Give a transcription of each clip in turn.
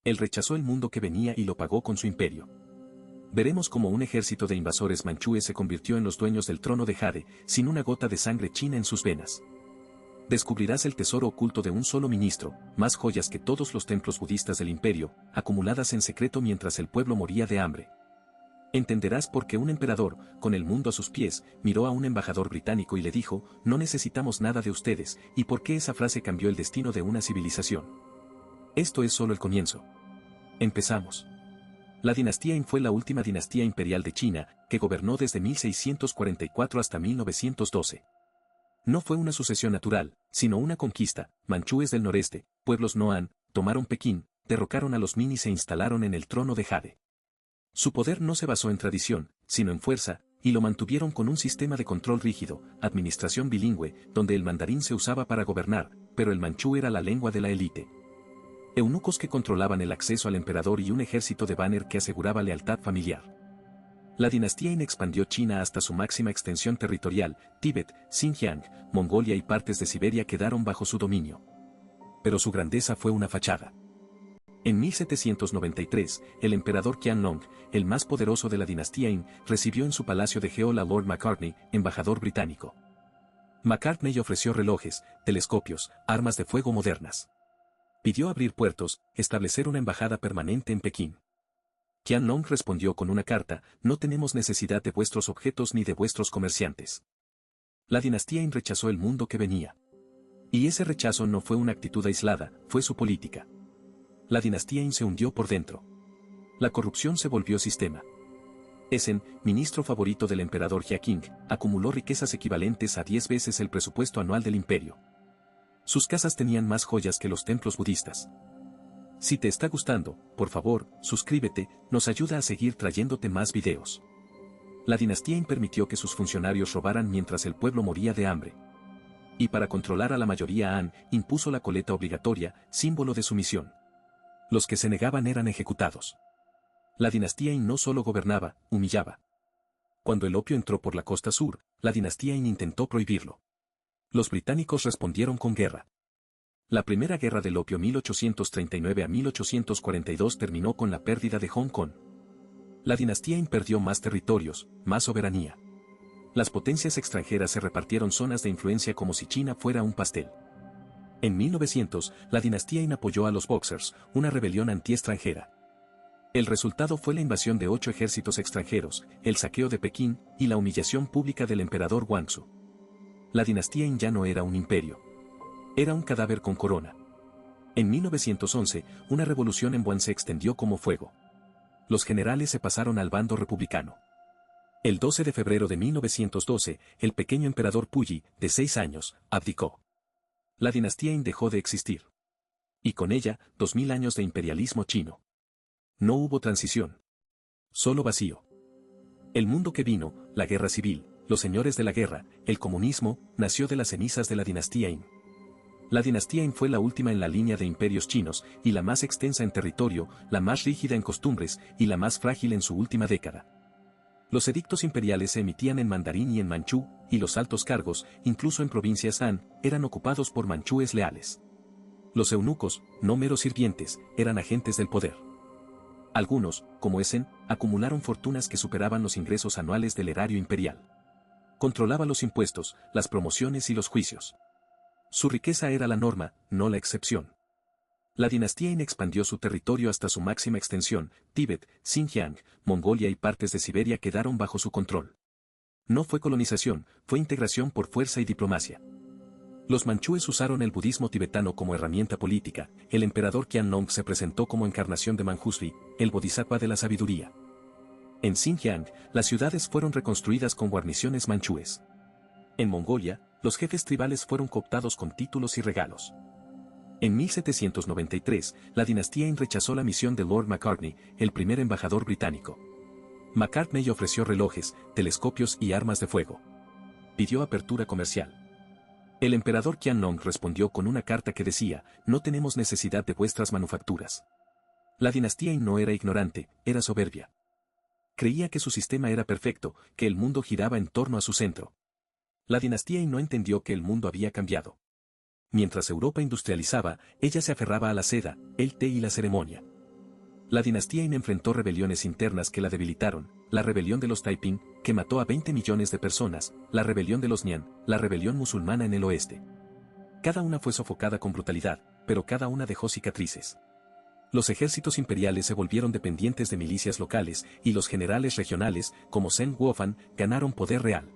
Él rechazó el mundo que venía y lo pagó con su imperio. Veremos cómo un ejército de invasores manchúes se convirtió en los dueños del trono de Jade, sin una gota de sangre china en sus venas. Descubrirás el tesoro oculto de un solo ministro, más joyas que todos los templos budistas del imperio, acumuladas en secreto mientras el pueblo moría de hambre. Entenderás por qué un emperador, con el mundo a sus pies, miró a un embajador británico y le dijo, no necesitamos nada de ustedes, y por qué esa frase cambió el destino de una civilización. Esto es solo el comienzo. Empezamos. La dinastía Qin fue la última dinastía imperial de China, que gobernó desde 1644 hasta 1912. No fue una sucesión natural, sino una conquista. Manchúes del noreste, pueblos no Han, tomaron Pekín, derrocaron a los Ming y se instalaron en el trono de Jade. Su poder no se basó en tradición, sino en fuerza, y lo mantuvieron con un sistema de control rígido, administración bilingüe, donde el mandarín se usaba para gobernar, pero el manchú era la lengua de la élite. Eunucos que controlaban el acceso al emperador y un ejército de banner que aseguraba lealtad familiar. La dinastía Qin expandió China hasta su máxima extensión territorial. Tíbet, Xinjiang, Mongolia y partes de Siberia quedaron bajo su dominio. Pero su grandeza fue una fachada. En 1793, el emperador Qianlong, el más poderoso de la dinastía Qin, recibió en su palacio de Geo a Lord Macartney, embajador británico. Macartney ofreció relojes, telescopios, armas de fuego modernas. Pidió abrir puertos, establecer una embajada permanente en Pekín. Qianlong respondió con una carta, no tenemos necesidad de vuestros objetos ni de vuestros comerciantes. La dinastía Qin rechazó el mundo que venía. Y ese rechazo no fue una actitud aislada, fue su política. La dinastía Qin se hundió por dentro. La corrupción se volvió sistema. Essen, ministro favorito del emperador Jia-Qing, acumuló riquezas equivalentes a 10 veces el presupuesto anual del imperio. Sus casas tenían más joyas que los templos budistas. Si te está gustando, por favor, suscríbete, nos ayuda a seguir trayéndote más videos. La dinastía Qin permitió que sus funcionarios robaran mientras el pueblo moría de hambre. Y para controlar a la mayoría Han, impuso la coleta obligatoria, símbolo de sumisión. Los que se negaban eran ejecutados. La dinastía Qin no solo gobernaba, humillaba. Cuando el opio entró por la costa sur, la dinastía Qin intentó prohibirlo. Los británicos respondieron con guerra. La primera guerra del opio 1839 a 1842 terminó con la pérdida de Hong Kong. La dinastía Qin perdió más territorios, más soberanía. Las potencias extranjeras se repartieron zonas de influencia como si China fuera un pastel. En 1900, la dinastía Qin apoyó a los Boxers, una rebelión anti-extranjera. El resultado fue la invasión de 8 ejércitos extranjeros, el saqueo de Pekín y la humillación pública del emperador Guangxu. La dinastía Qin ya no era un imperio. Era un cadáver con corona. En 1911, una revolución en Wuhan se extendió como fuego. Los generales se pasaron al bando republicano. El 12 de febrero de 1912, el pequeño emperador Puyi, de 6 años, abdicó. La dinastía Qin dejó de existir. Y con ella, 2000 años de imperialismo chino. No hubo transición. Solo vacío. El mundo que vino, la guerra civil, los señores de la guerra, el comunismo, nació de las cenizas de la dinastía Qin. La dinastía Qin fue la última en la línea de imperios chinos, y la más extensa en territorio, la más rígida en costumbres, y la más frágil en su última década. Los edictos imperiales se emitían en mandarín y en manchú, y los altos cargos, incluso en provincias Han, eran ocupados por manchúes leales. Los eunucos, no meros sirvientes, eran agentes del poder. Algunos, como Essen, acumularon fortunas que superaban los ingresos anuales del erario imperial. Controlaba los impuestos, las promociones y los juicios. Su riqueza era la norma, no la excepción. La dinastía Qin expandió su territorio hasta su máxima extensión. Tíbet, Xinjiang, Mongolia y partes de Siberia quedaron bajo su control. No fue colonización, fue integración por fuerza y diplomacia. Los manchúes usaron el budismo tibetano como herramienta política. El emperador Qianlong se presentó como encarnación de Manjushri, el bodhisattva de la sabiduría. En Xinjiang, las ciudades fueron reconstruidas con guarniciones manchúes. En Mongolia, los jefes tribales fueron cooptados con títulos y regalos. En 1793, la dinastía Qin rechazó la misión de Lord Macartney, el primer embajador británico. Macartney ofreció relojes, telescopios y armas de fuego. Pidió apertura comercial. El emperador Qianlong respondió con una carta que decía, no tenemos necesidad de vuestras manufacturas. La dinastía Qin no era ignorante, era soberbia. Creía que su sistema era perfecto, que el mundo giraba en torno a su centro. La dinastía Qin no entendió que el mundo había cambiado. Mientras Europa industrializaba, ella se aferraba a la seda, el té y la ceremonia. La dinastía Qin enfrentó rebeliones internas que la debilitaron, la rebelión de los Taiping, que mató a 20 millones de personas, la rebelión de los Nian, la rebelión musulmana en el oeste. Cada una fue sofocada con brutalidad, pero cada una dejó cicatrices. Los ejércitos imperiales se volvieron dependientes de milicias locales, y los generales regionales, como Zheng Wuofan, ganaron poder real.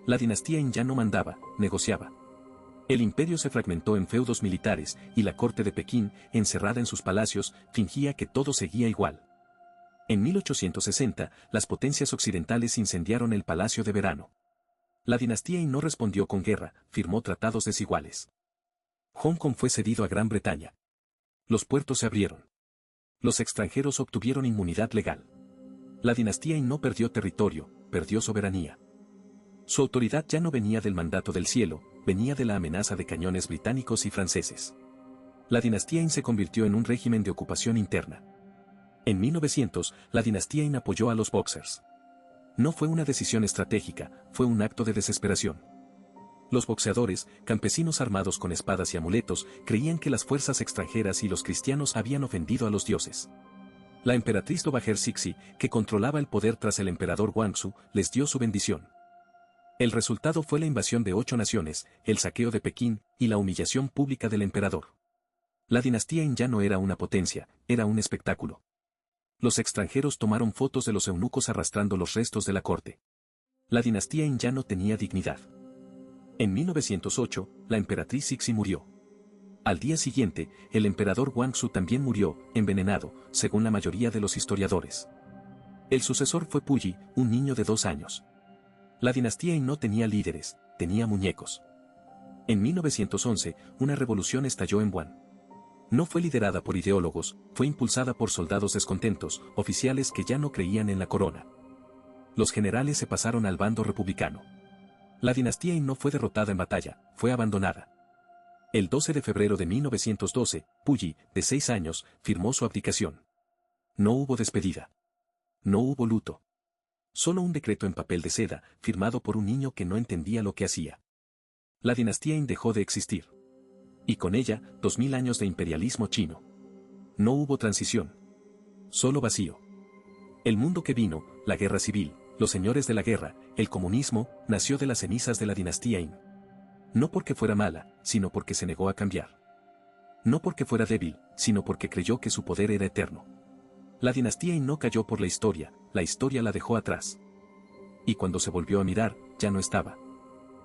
La dinastía Qin ya no mandaba, negociaba. El imperio se fragmentó en feudos militares, y la corte de Pekín, encerrada en sus palacios, fingía que todo seguía igual. En 1860, las potencias occidentales incendiaron el Palacio de Verano. La dinastía Qin no respondió con guerra, firmó tratados desiguales. Hong Kong fue cedido a Gran Bretaña. Los puertos se abrieron. Los extranjeros obtuvieron inmunidad legal. La dinastía Qin no perdió territorio, perdió soberanía. Su autoridad ya no venía del mandato del cielo, venía de la amenaza de cañones británicos y franceses. La dinastía Qin se convirtió en un régimen de ocupación interna. En 1900, la dinastía Qin apoyó a los Boxers. No fue una decisión estratégica, fue un acto de desesperación. Los boxeadores, campesinos armados con espadas y amuletos, creían que las fuerzas extranjeras y los cristianos habían ofendido a los dioses. La emperatriz Dowager Cixi, que controlaba el poder tras el emperador Guangxu, les dio su bendición. El resultado fue la invasión de 8 naciones, el saqueo de Pekín, y la humillación pública del emperador. La dinastía Qin ya no era una potencia, era un espectáculo. Los extranjeros tomaron fotos de los eunucos arrastrando los restos de la corte. La dinastía Qin ya no tenía dignidad. En 1908, la emperatriz Cixi murió. Al día siguiente, el emperador Guangxu también murió, envenenado, según la mayoría de los historiadores. El sucesor fue Puyi, un niño de 2 años. La dinastía Qin no tenía líderes, tenía muñecos. En 1911, una revolución estalló en Wuhan. No fue liderada por ideólogos, fue impulsada por soldados descontentos, oficiales que ya no creían en la corona. Los generales se pasaron al bando republicano. La dinastía Qin no fue derrotada en batalla, fue abandonada. El 12 de febrero de 1912, Puyi, de 6 años, firmó su abdicación. No hubo despedida. No hubo luto. Solo un decreto en papel de seda, firmado por un niño que no entendía lo que hacía. La dinastía Qin dejó de existir. Y con ella, 2000 años de imperialismo chino. No hubo transición. Solo vacío. El mundo que vino, la guerra civil, los señores de la guerra, el comunismo, nació de las cenizas de la dinastía Qin. No porque fuera mala, sino porque se negó a cambiar. No porque fuera débil, sino porque creyó que su poder era eterno. La dinastía Qin no cayó por la historia la dejó atrás. Y cuando se volvió a mirar, ya no estaba.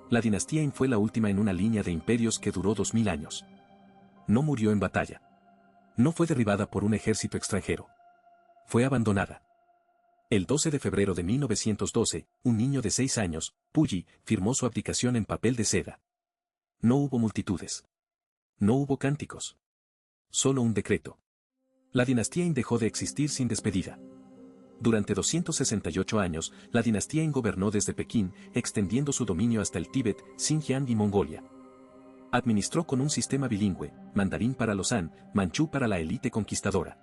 La dinastía Qin fue la última en una línea de imperios que duró 2000 años. No murió en batalla. No fue derribada por un ejército extranjero. Fue abandonada. El 12 de febrero de 1912, un niño de 6 años, Puyi, firmó su abdicación en papel de seda. No hubo multitudes. No hubo cánticos. Solo un decreto. La dinastía Qin dejó de existir sin despedida. Durante 268 años, la dinastía Qin gobernó desde Pekín, extendiendo su dominio hasta el Tíbet, Xinjiang y Mongolia. Administró con un sistema bilingüe, mandarín para los Han, manchú para la élite conquistadora.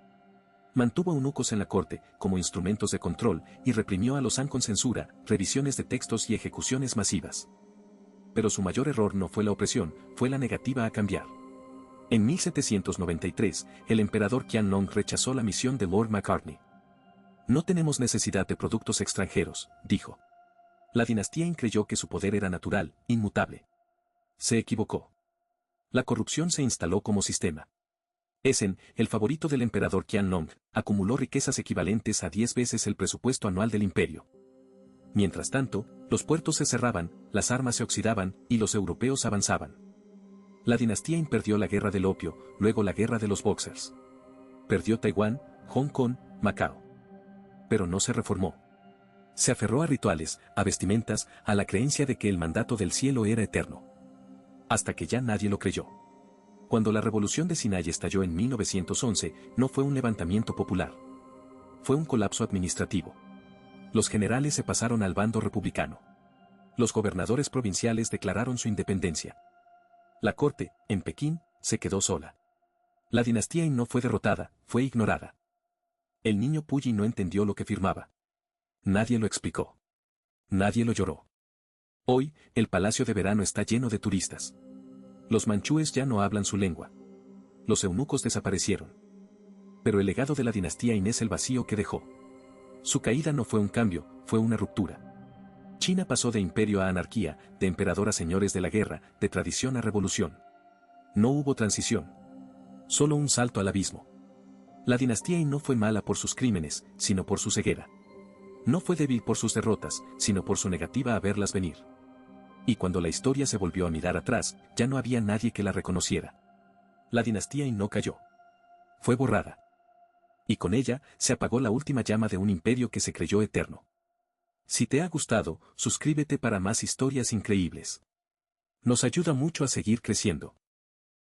Mantuvo eunucos en la corte, como instrumentos de control, y reprimió a los Han con censura, revisiones de textos y ejecuciones masivas. Pero su mayor error no fue la opresión, fue la negativa a cambiar. En 1793, el emperador Qianlong rechazó la misión de Lord Macartney. No tenemos necesidad de productos extranjeros, dijo. La dinastía Qin creyó que su poder era natural, inmutable. Se equivocó. La corrupción se instaló como sistema. Essen, el favorito del emperador Qianlong, acumuló riquezas equivalentes a 10 veces el presupuesto anual del imperio. Mientras tanto, los puertos se cerraban, las armas se oxidaban, y los europeos avanzaban. La dinastía Qin perdió la guerra del opio, luego la guerra de los Boxers. Perdió Taiwán, Hong Kong, Macao. Pero no se reformó. Se aferró a rituales, a vestimentas, a la creencia de que el mandato del cielo era eterno. Hasta que ya nadie lo creyó. Cuando la revolución de Sinai estalló en 1911, no fue un levantamiento popular. Fue un colapso administrativo. Los generales se pasaron al bando republicano. Los gobernadores provinciales declararon su independencia. La corte, en Pekín, se quedó sola. La dinastía Qin no fue derrotada, fue ignorada. El niño Puyi no entendió lo que firmaba. Nadie lo explicó. Nadie lo lloró. Hoy, el Palacio de Verano está lleno de turistas. Los manchúes ya no hablan su lengua. Los eunucos desaparecieron. Pero el legado de la dinastía Qin es el vacío que dejó. Su caída no fue un cambio, fue una ruptura. China pasó de imperio a anarquía, de emperador a señores de la guerra, de tradición a revolución. No hubo transición. Solo un salto al abismo. La dinastía Qin no fue mala por sus crímenes, sino por su ceguera. No fue débil por sus derrotas, sino por su negativa a verlas venir. Y cuando la historia se volvió a mirar atrás, ya no había nadie que la reconociera. La dinastía Qin no cayó. Fue borrada. Y con ella, se apagó la última llama de un imperio que se creyó eterno. Si te ha gustado, suscríbete para más historias increíbles. Nos ayuda mucho a seguir creciendo.